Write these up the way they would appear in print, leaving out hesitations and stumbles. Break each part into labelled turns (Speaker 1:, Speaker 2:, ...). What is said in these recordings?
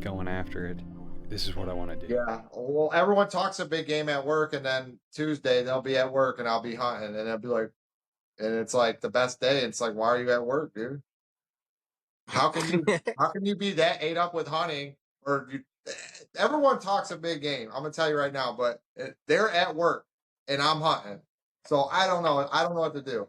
Speaker 1: going after it. This is what I want to do.
Speaker 2: Yeah. Well, everyone talks a big game at work, and then Tuesday they'll be at work and I'll be hunting, and they'll be like, and it's like the best day. It's like, why are you at work, dude? How can you how can you be that ate up with hunting? Or you, everyone talks a big game. I'm gonna tell you right now, but they're at work and I'm hunting, so I don't know. I don't know what to do.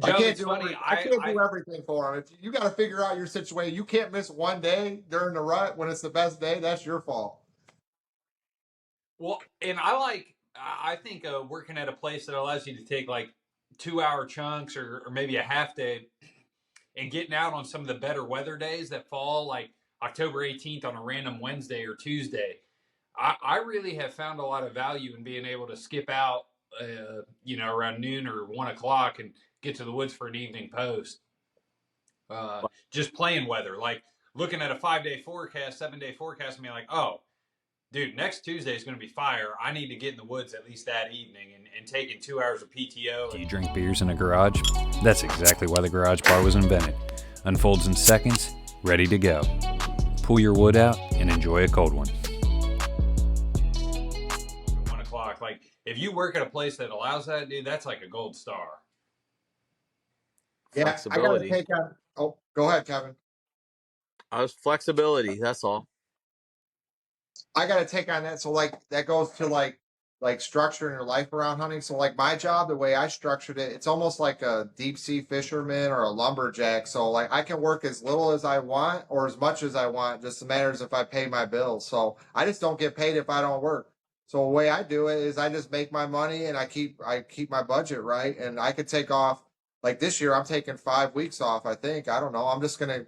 Speaker 2: I
Speaker 3: Joe,
Speaker 2: can't
Speaker 3: it's
Speaker 2: do
Speaker 3: funny.
Speaker 2: I can't do everything for them. If you got to figure out your situation, you can't miss one day during the rut when it's the best day. That's your fault.
Speaker 3: Well, and I think working at a place that allows you to take like 2 hour chunks or maybe a half day and getting out on some of the better weather days that fall, like October 18th on a random Wednesday or Tuesday. I really have found a lot of value in being able to skip out, around noon or 1 o'clock and get to the woods for an evening post. Just playing weather, like looking at a 5 day forecast, 7 day forecast, and being like, oh, dude, next Tuesday is going to be fire. I need to get in the woods at least that evening and taking 2 hours of PTO.
Speaker 1: Do you drink beers in a garage? That's exactly why the garage bar was invented. Unfolds in seconds, ready to go. Pull your wood out and enjoy a cold one.
Speaker 3: 1 o'clock. Like, if you work at a place that allows that, dude, that's like a gold star.
Speaker 2: Yeah, I got to
Speaker 4: Flexibility.
Speaker 2: take on. Oh, go ahead, Kevin.
Speaker 4: Flexibility. That's all.
Speaker 2: I got to take on that. So like that goes to like structuring your life around hunting. So like my job, the way I structured it, it's almost like a deep sea fisherman or a lumberjack. So like I can work as little as I want or as much as I want. Just matters if I pay my bills. So I just don't get paid if I don't work. So the way I do it is I just make my money and I keep my budget right. And I could take off like this year. I'm taking 5 weeks off. I think I don't know. I'm just gonna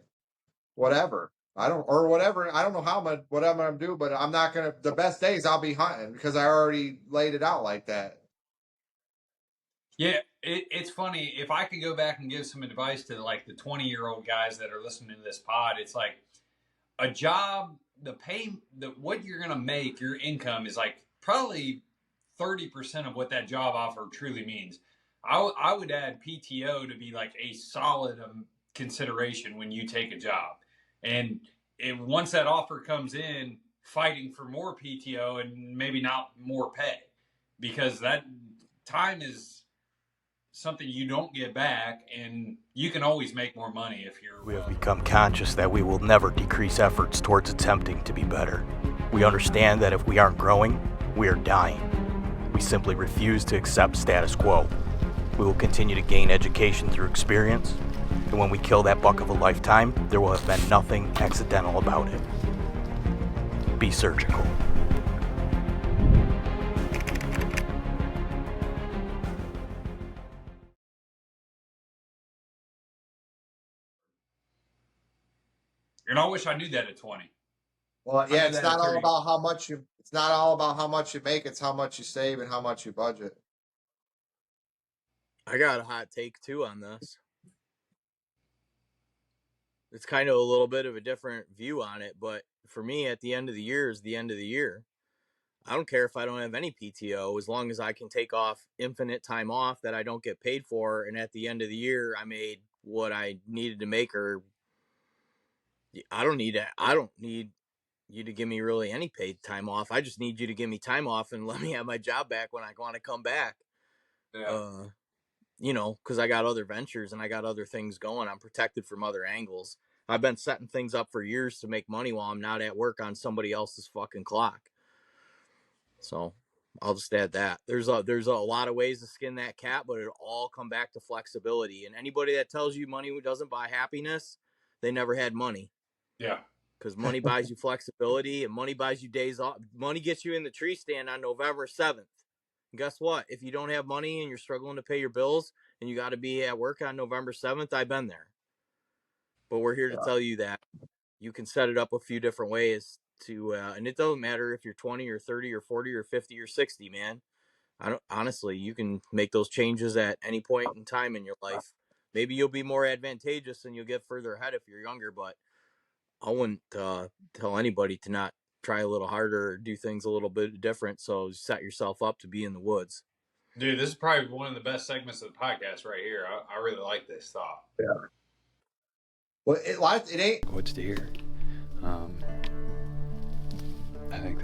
Speaker 2: whatever. I don't or whatever. I don't know how much whatever I'm doing, but I'm not gonna. The best days I'll be hunting because I already laid it out like that.
Speaker 3: Yeah, it's funny. If I could go back and give some advice to like the 20-year-old guys that are listening to this pod, it's like a job, what you're going to make, your income is like probably 30% of what that job offer truly means. I would add PTO to be like a solid consideration when you take a job. And once that offer comes in, fighting for more PTO and maybe not more pay, because that time is something you don't get back, and you can always make more money if you're.
Speaker 5: We have become conscious that we will never decrease efforts towards attempting to be better. We understand that if we aren't growing, we are dying. We simply refuse to accept status quo. We will continue to gain education through experience, and when we kill that buck of a lifetime, there will have been nothing accidental about it. Be surgical.
Speaker 3: And I wish I knew that at 20.
Speaker 2: Well, yeah, it's not all
Speaker 3: 30.
Speaker 2: about how much you. It's not all about how much you make. It's how much you save and how much you budget.
Speaker 4: I got a hot take too on this. It's kind of a little bit of a different view on it, but for me, at the end of the year is the end of the year. I don't care if I don't have any PTO as long as I can take off infinite time off that I don't get paid for. And at the end of the year, I made what I needed to make, or I don't need you to give me really any paid time off. I just need you to give me time off and let me have my job back when I want to come back.
Speaker 3: Yeah.
Speaker 4: Because I got other ventures and I got other things going. I'm protected from other angles. I've been setting things up for years to make money while I'm not at work on somebody else's fucking clock. So I'll just add that. There's a lot of ways to skin that cat, but it'll all come back to flexibility. And anybody that tells you money doesn't buy happiness, they never had money.
Speaker 3: Yeah.
Speaker 4: Because money buys you flexibility and money buys you days off. Money gets you in the tree stand on November 7th. And guess what? If you don't have money and you're struggling to pay your bills and you got to be at work on November 7th, I've been there. But we're here to tell you that you can set it up a few different ways to, and it doesn't matter if you're 20 or 30 or 40 or 50 or 60, man. Honestly, you can make those changes at any point in time in your life. Maybe you'll be more advantageous and you'll get further ahead if you're younger, but I wouldn't tell anybody to not try a little harder or do things a little bit different. So set yourself up to be in the woods.
Speaker 3: Dude, this is probably one of the best segments of the podcast right here. I really like this thought.
Speaker 2: Yeah. Well, it ain't.
Speaker 1: What's deer?